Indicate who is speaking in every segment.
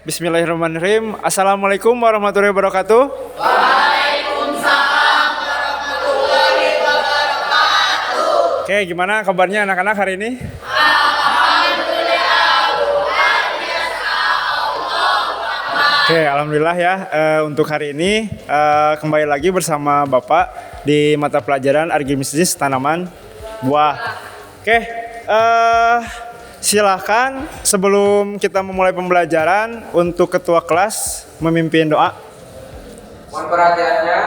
Speaker 1: Bismillahirrahmanirrahim. Assalamualaikum warahmatullahi wabarakatuh.
Speaker 2: Waalaikumsalam warahmatullahi wabarakatuh.
Speaker 1: Oke, gimana kabarnya anak-anak hari ini? Oke, alhamdulillah ya. Untuk hari ini kembali lagi bersama Bapak di mata pelajaran Agribisnis Tanaman Buah. Oke, silakan sebelum kita memulai pembelajaran untuk ketua kelas memimpin doa.
Speaker 3: Mohon perhatiannya,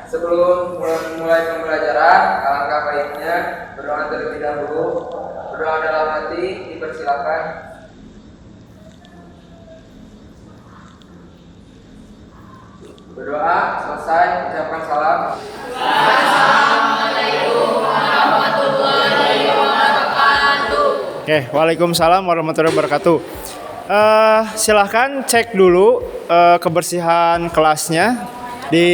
Speaker 3: sebelum memulai pembelajaran, alangkah baiknya berdoa terlebih dahulu. Berdoa dalam hati dipersilakan. Berdoa selesai, ucapkan salam.
Speaker 2: Assalamualaikum warahmatullahi wabarakatuh.
Speaker 1: Oke, waalaikumsalam warahmatullahi wabarakatuh. Silahkan cek dulu kebersihan kelasnya di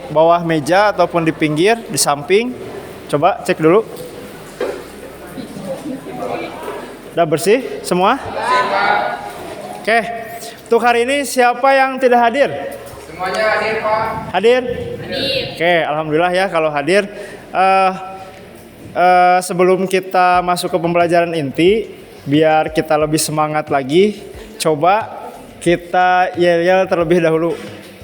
Speaker 1: bawah meja ataupun di pinggir, di samping. Coba cek dulu. Udah bersih semua? Oke, untuk hari ini siapa yang tidak hadir?
Speaker 3: Semuanya hadir, Pak.
Speaker 1: Hadir? Oke, alhamdulillah ya kalau hadir. Sebelum kita masuk ke pembelajaran inti, biar kita lebih semangat lagi, coba kita yel-yel terlebih dahulu.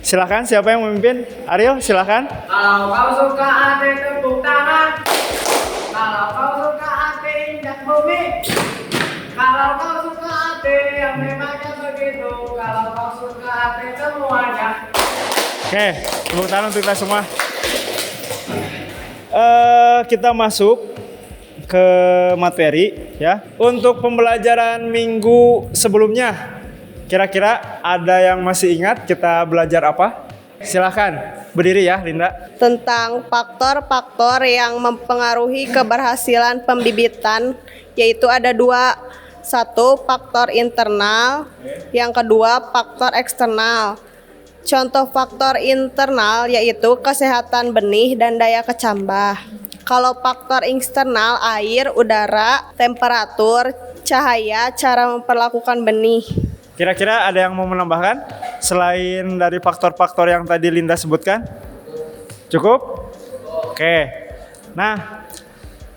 Speaker 1: Silakan, siapa yang memimpin? Ariel, silakan.
Speaker 3: Kalau kau suka hati tepuk tangan. Kalau kau suka hati injak bumi. Kalau kau suka hati yang memangnya begitu. Kalau kau suka hati semuanya.
Speaker 1: Oke, tepuk tangan untuk kita semua. Kita masuk ke materi ya. Untuk pembelajaran minggu sebelumnya, kira-kira ada yang masih ingat kita belajar apa? Silahkan berdiri ya, Linda.
Speaker 4: Tentang faktor-faktor yang mempengaruhi keberhasilan pembibitan, yaitu ada dua. Satu, faktor internal, yang kedua faktor eksternal. Contoh faktor internal yaitu kesehatan benih dan daya kecambah. Kalau faktor eksternal, air, udara, temperatur, cahaya, cara memperlakukan benih.
Speaker 1: Kira-kira ada yang mau menambahkan selain dari faktor-faktor yang tadi Linda sebutkan? Cukup? Oke. Nah,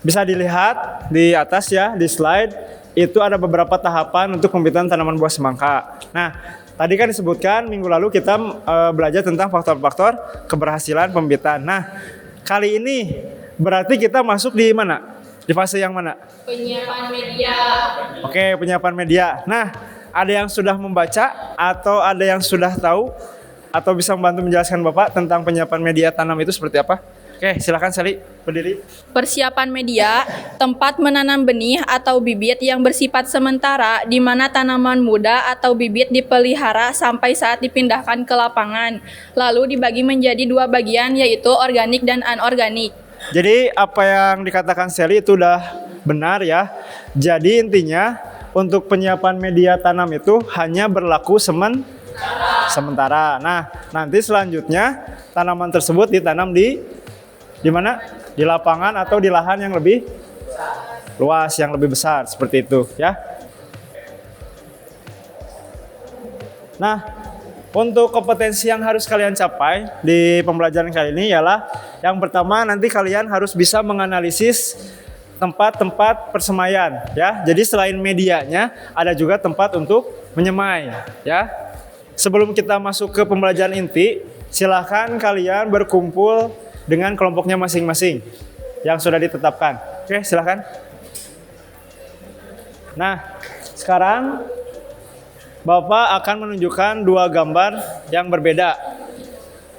Speaker 1: bisa dilihat di atas ya, di slide, itu ada beberapa tahapan untuk pembibitan tanaman buah semangka. Nah, tadi kan disebutkan minggu lalu kita belajar tentang faktor-faktor keberhasilan pembibitan. Nah, kali ini berarti kita masuk di mana? Di fase yang mana?
Speaker 2: Penyiapan media.
Speaker 1: Oke, penyiapan media. Nah, ada yang sudah membaca atau ada yang sudah tahu atau bisa membantu menjelaskan Bapak tentang penyiapan media tanam itu seperti apa? Oke, silakan Sally, berdiri.
Speaker 5: Persiapan media, tempat menanam benih atau bibit yang bersifat sementara di mana tanaman muda atau bibit dipelihara sampai saat dipindahkan ke lapangan. Lalu dibagi menjadi dua bagian yaitu organik dan anorganik.
Speaker 1: Jadi apa yang dikatakan Sally itu udah benar ya. Jadi intinya untuk penyiapan media tanam itu hanya berlaku sementara. Nah, nanti selanjutnya tanaman tersebut ditanam di mana? Di lapangan atau di lahan yang lebih luas, yang lebih besar, seperti itu ya. Nah, untuk kompetensi yang harus kalian capai di pembelajaran kali ini ialah yang pertama, nanti kalian harus bisa menganalisis tempat-tempat persemaian ya. Jadi selain medianya ada juga tempat untuk menyemai ya. Sebelum kita masuk ke pembelajaran inti, silakan kalian berkumpul dengan kelompoknya masing-masing yang sudah ditetapkan. Oke, silakan. Nah, sekarang Bapak akan menunjukkan dua gambar yang berbeda.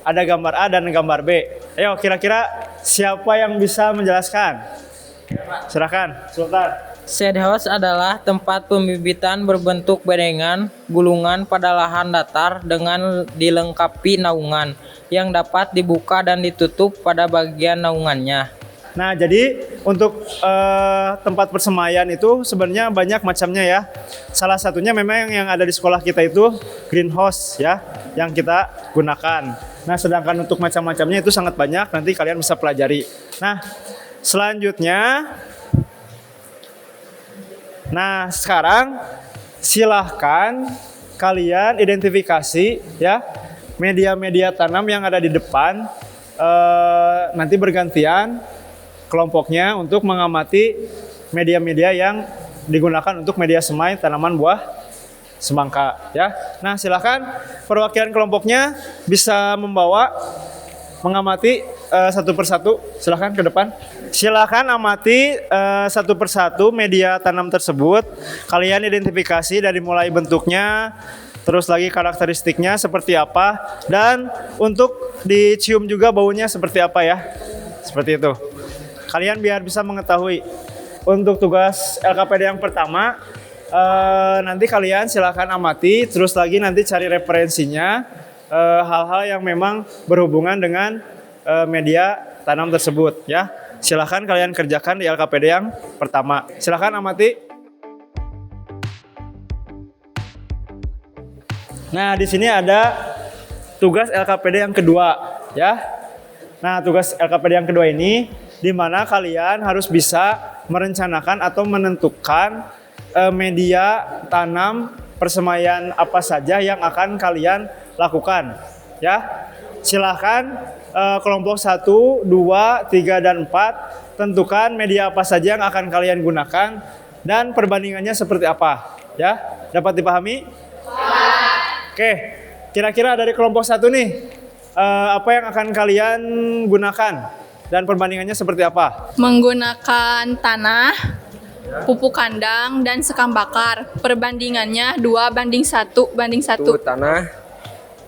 Speaker 1: Ada gambar A dan gambar B. Ayo, kira-kira siapa yang bisa menjelaskan? Silakan, Sultan.
Speaker 6: Shade house adalah tempat pembibitan berbentuk bedengan gulungan pada lahan datar dengan dilengkapi naungan yang dapat dibuka dan ditutup pada bagian naungannya.
Speaker 1: Nah, jadi untuk tempat persemaian itu sebenarnya banyak macamnya ya. Salah satunya memang yang ada di sekolah kita itu greenhouse ya, yang kita gunakan. Nah, sedangkan untuk macam-macamnya itu sangat banyak, nanti kalian bisa pelajari. Nah, selanjutnya, sekarang silahkan kalian identifikasi ya media-media tanam yang ada di depan. Nanti bergantian kelompoknya untuk mengamati media-media yang digunakan untuk media semai tanaman buah semangka ya. Nah, silakan perwakilan kelompoknya bisa mengamati satu persatu. Silakan ke depan. Silakan amati satu persatu media tanam tersebut. Kalian identifikasi dari mulai bentuknya, terus lagi karakteristiknya seperti apa, dan untuk dicium juga baunya seperti apa ya. Seperti itu. Kalian biar bisa mengetahui. Untuk tugas LKPD yang pertama, nanti kalian silakan amati, terus lagi nanti cari referensinya, hal-hal yang memang berhubungan dengan media tanam tersebut ya. Silakan kalian kerjakan di LKPD yang pertama. Silakan amati. Nah, di sini ada tugas LKPD yang kedua ya. Nah, tugas LKPD yang kedua ini di mana kalian harus bisa merencanakan atau menentukan media tanam persemaian apa saja yang akan kalian lakukan ya. Silahkan kelompok 1, 2, 3, dan 4 tentukan media apa saja yang akan kalian gunakan dan perbandingannya seperti apa ya. Dapat dipahami? Oke, kira-kira dari kelompok 1 nih apa yang akan kalian gunakan dan perbandingannya seperti apa?
Speaker 5: Menggunakan tanah, pupuk kandang, dan sekam bakar. Perbandingannya 2:1:1.
Speaker 7: Tanah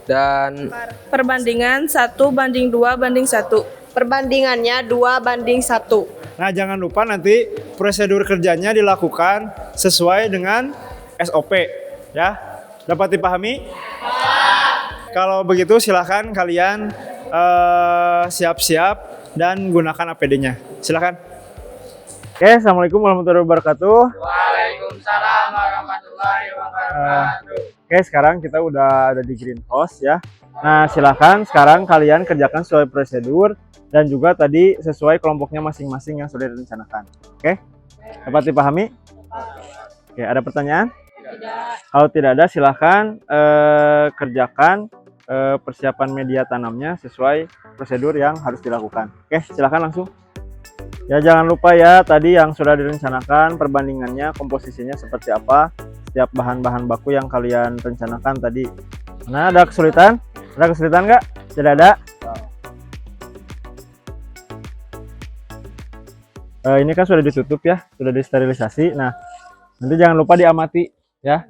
Speaker 7: dan
Speaker 8: Perbandingan 1:2:1.
Speaker 4: Perbandingannya 2:1.
Speaker 1: Nah, jangan lupa nanti prosedur kerjanya dilakukan sesuai dengan SOP ya. Dapat dipahami? Kalau begitu silakan kalian siap-siap dan gunakan APD-nya. Silakan. Oke, assalamualaikum warahmatullahi wabarakatuh.
Speaker 3: Waalaikumsalam warahmatullahi wabarakatuh.
Speaker 1: Oke, sekarang kita udah ada di greenhouse ya. Nah, silakan sekarang kalian kerjakan sesuai prosedur dan juga tadi sesuai kelompoknya masing-masing yang sudah direncanakan. Oke? Dapat dipahami? Oke, ada pertanyaan? Tidak. Kalau tidak ada, silakan kerjakan persiapan media tanamnya sesuai prosedur yang harus dilakukan. Oke, silakan langsung. Ya, jangan lupa ya tadi yang sudah direncanakan perbandingannya, komposisinya seperti apa, setiap bahan-bahan baku yang kalian rencanakan tadi. Nah, ada kesulitan? Ada kesulitan nggak? Tidak ada? Ini kan sudah ditutup ya, sudah disterilisasi. Nah, nanti jangan lupa diamati ya.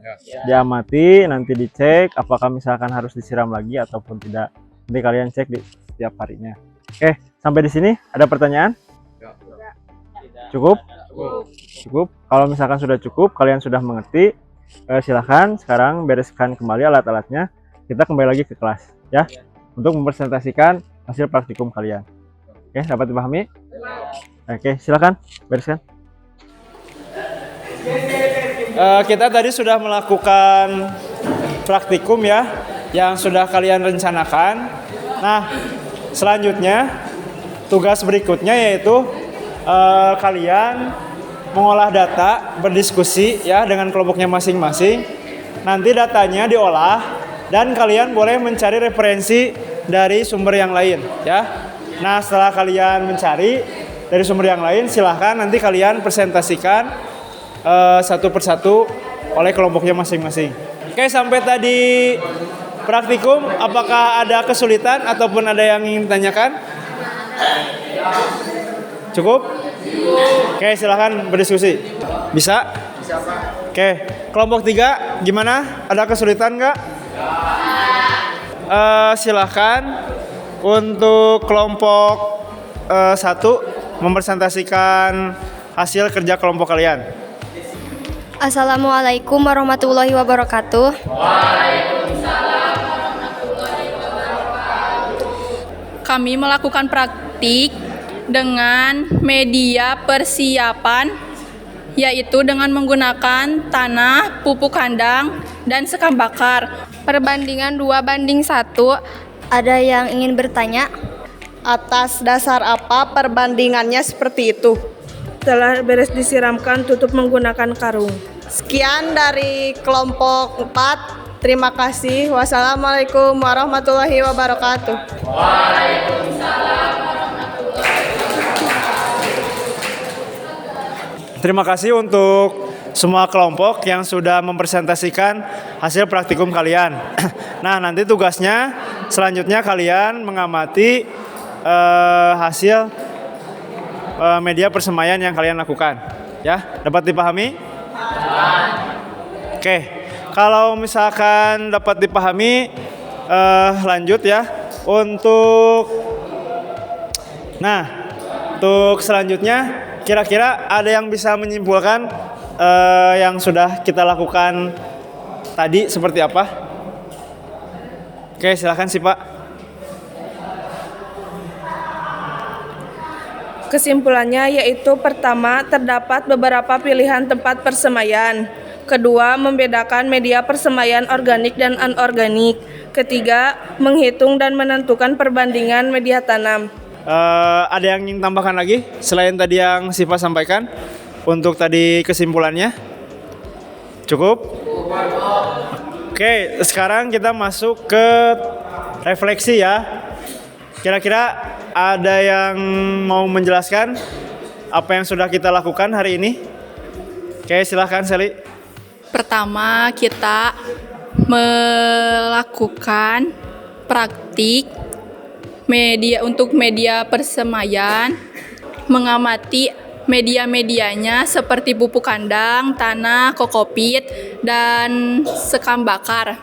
Speaker 1: Diamati, nanti dicek apakah misalkan harus disiram lagi ataupun tidak. Nanti kalian cek di setiap harinya. Oke, sampai di sini ada pertanyaan? Cukup? Cukup. Kalau misalkan sudah cukup, kalian sudah mengerti, silahkan sekarang bereskan kembali alat-alatnya. Kita kembali lagi ke kelas ya, untuk mempresentasikan hasil praktikum kalian. Oke, dapat dipahami? Oke, silakan bereskan. Kita tadi sudah melakukan praktikum ya, yang sudah kalian rencanakan. Nah, selanjutnya tugas berikutnya yaitu kalian mengolah data, berdiskusi ya dengan kelompoknya masing-masing. Nanti datanya diolah dan kalian boleh mencari referensi dari sumber yang lain ya. Nah, setelah kalian mencari dari sumber yang lain, silahkan nanti kalian presentasikan satu persatu oleh kelompoknya masing-masing. Oke, sampai tadi praktikum, apakah ada kesulitan ataupun ada yang ingin ditanyakan? Cukup? Oke, silahkan berdiskusi. Bisa? Bisa, Pak. Oke, kelompok 3 gimana? Ada kesulitan nggak? Silahkan untuk kelompok 1 mempresentasikan hasil kerja kelompok kalian.
Speaker 9: Assalamualaikum warahmatullahi wabarakatuh.
Speaker 2: Waalaikumsalam warahmatullahi wabarakatuh.
Speaker 5: Kami melakukan praktik dengan media persiapan, yaitu dengan menggunakan tanah, pupuk kandang, dan sekam bakar.
Speaker 9: Perbandingan 2:1. Ada yang ingin bertanya?
Speaker 4: Atas dasar apa perbandingannya seperti itu?
Speaker 8: Setelah beres disiramkan, tutup menggunakan karung.
Speaker 4: Sekian dari kelompok 4. Terima kasih. Wassalamualaikum warahmatullahi wabarakatuh.
Speaker 1: Terima kasih untuk semua kelompok yang sudah mempresentasikan hasil praktikum kalian. Nah, nanti tugasnya selanjutnya kalian mengamati hasil media persemaian yang kalian lakukan. Ya, dapat dipahami? Oke, kalau misalkan dapat dipahami, lanjut ya. Untuk selanjutnya, kira-kira ada yang bisa menyimpulkan yang sudah kita lakukan tadi seperti apa? Oke, silakan sih Pak.
Speaker 8: Kesimpulannya yaitu pertama, terdapat beberapa pilihan tempat persemaian. Kedua, membedakan media persemaian organik dan anorganik. Ketiga, menghitung dan menentukan perbandingan media tanam.
Speaker 1: Ada yang ingin tambahkan lagi selain tadi yang Siva sampaikan untuk tadi kesimpulannya? Cukup? Oke, sekarang kita masuk ke refleksi ya. Kira-kira ada yang mau menjelaskan apa yang sudah kita lakukan hari ini? Oke, silahkan Sally.
Speaker 5: Pertama, kita melakukan praktik untuk media persemaian, mengamati media-medianya seperti pupuk kandang, tanah, kokopit, dan sekam bakar.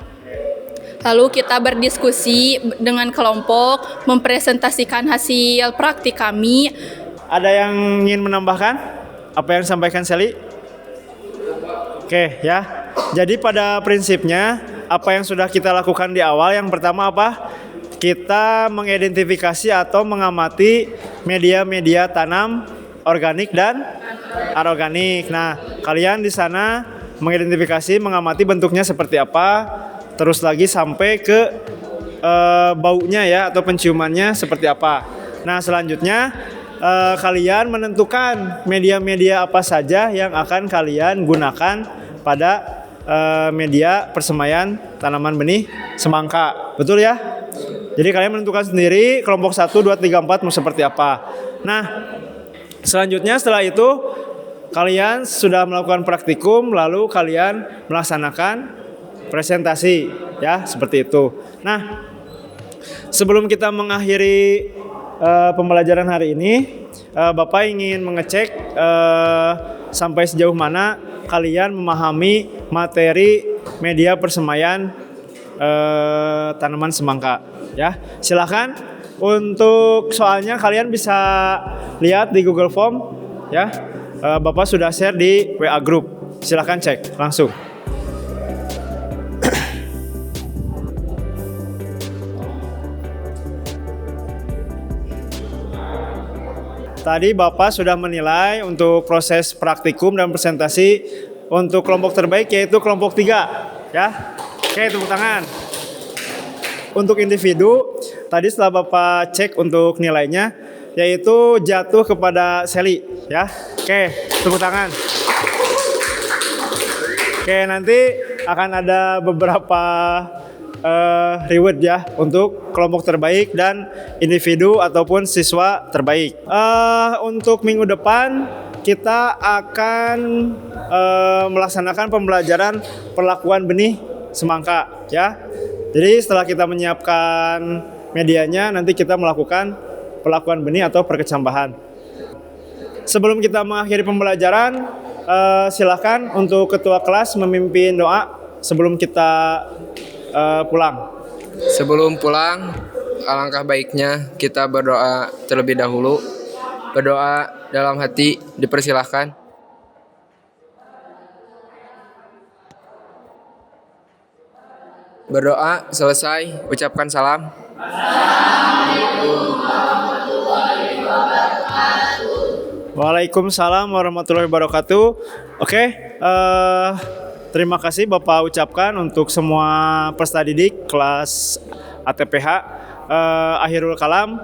Speaker 5: Lalu kita berdiskusi dengan kelompok, mempresentasikan hasil praktik kami.
Speaker 1: Ada yang ingin menambahkan apa yang disampaikan Sally? Oke ya, jadi pada prinsipnya apa yang sudah kita lakukan di awal, yang pertama apa? Kita mengidentifikasi atau mengamati media-media tanam organik dan anorganik. Nah, kalian di sana mengidentifikasi, mengamati bentuknya seperti apa, terus lagi sampai ke baunya ya atau penciumannya seperti apa. Nah, selanjutnya kalian menentukan media-media apa saja yang akan kalian gunakan pada media persemaian tanaman benih semangka. Betul ya? Jadi kalian menentukan sendiri kelompok 1, 2, 3, 4 mau seperti apa. Nah, selanjutnya setelah itu kalian sudah melakukan praktikum, lalu kalian melaksanakan presentasi ya, seperti itu. Nah, sebelum kita mengakhiri pembelajaran hari ini, Bapak ingin mengecek sampai sejauh mana kalian memahami materi media persemaian tanaman semangka ya. Silakan untuk soalnya kalian bisa lihat di Google Form ya. Bapak sudah share di WA group. Silakan cek langsung. Tadi Bapak sudah menilai untuk proses praktikum dan presentasi untuk kelompok terbaik yaitu kelompok 3 ya. Oke, tepuk tangan. Untuk individu tadi setelah Bapak cek untuk nilainya yaitu jatuh kepada Sally ya. Oke, tepuk tangan. Oke, nanti akan ada beberapa reward ya untuk kelompok terbaik dan individu ataupun siswa terbaik. Untuk minggu depan kita akan melaksanakan pembelajaran perlakuan benih semangka ya. Jadi setelah kita menyiapkan medianya, nanti kita melakukan perlakuan benih atau perkecambahan. Sebelum kita mengakhiri pembelajaran, silakan untuk ketua kelas memimpin doa sebelum kita pulang.
Speaker 7: Sebelum pulang, alangkah baiknya kita berdoa terlebih dahulu. Berdoa dalam hati dipersilahkan. Berdoa selesai, ucapkan salam.
Speaker 1: Waalaikumsalam warahmatullahi wabarakatuh. Oke, terima kasih Bapak ucapkan untuk semua peserta didik kelas ATPH. Akhirul kalam.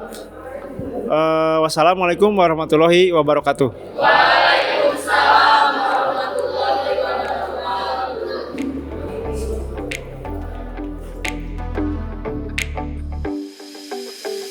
Speaker 1: Wassalamualaikum warahmatullahi wabarakatuh.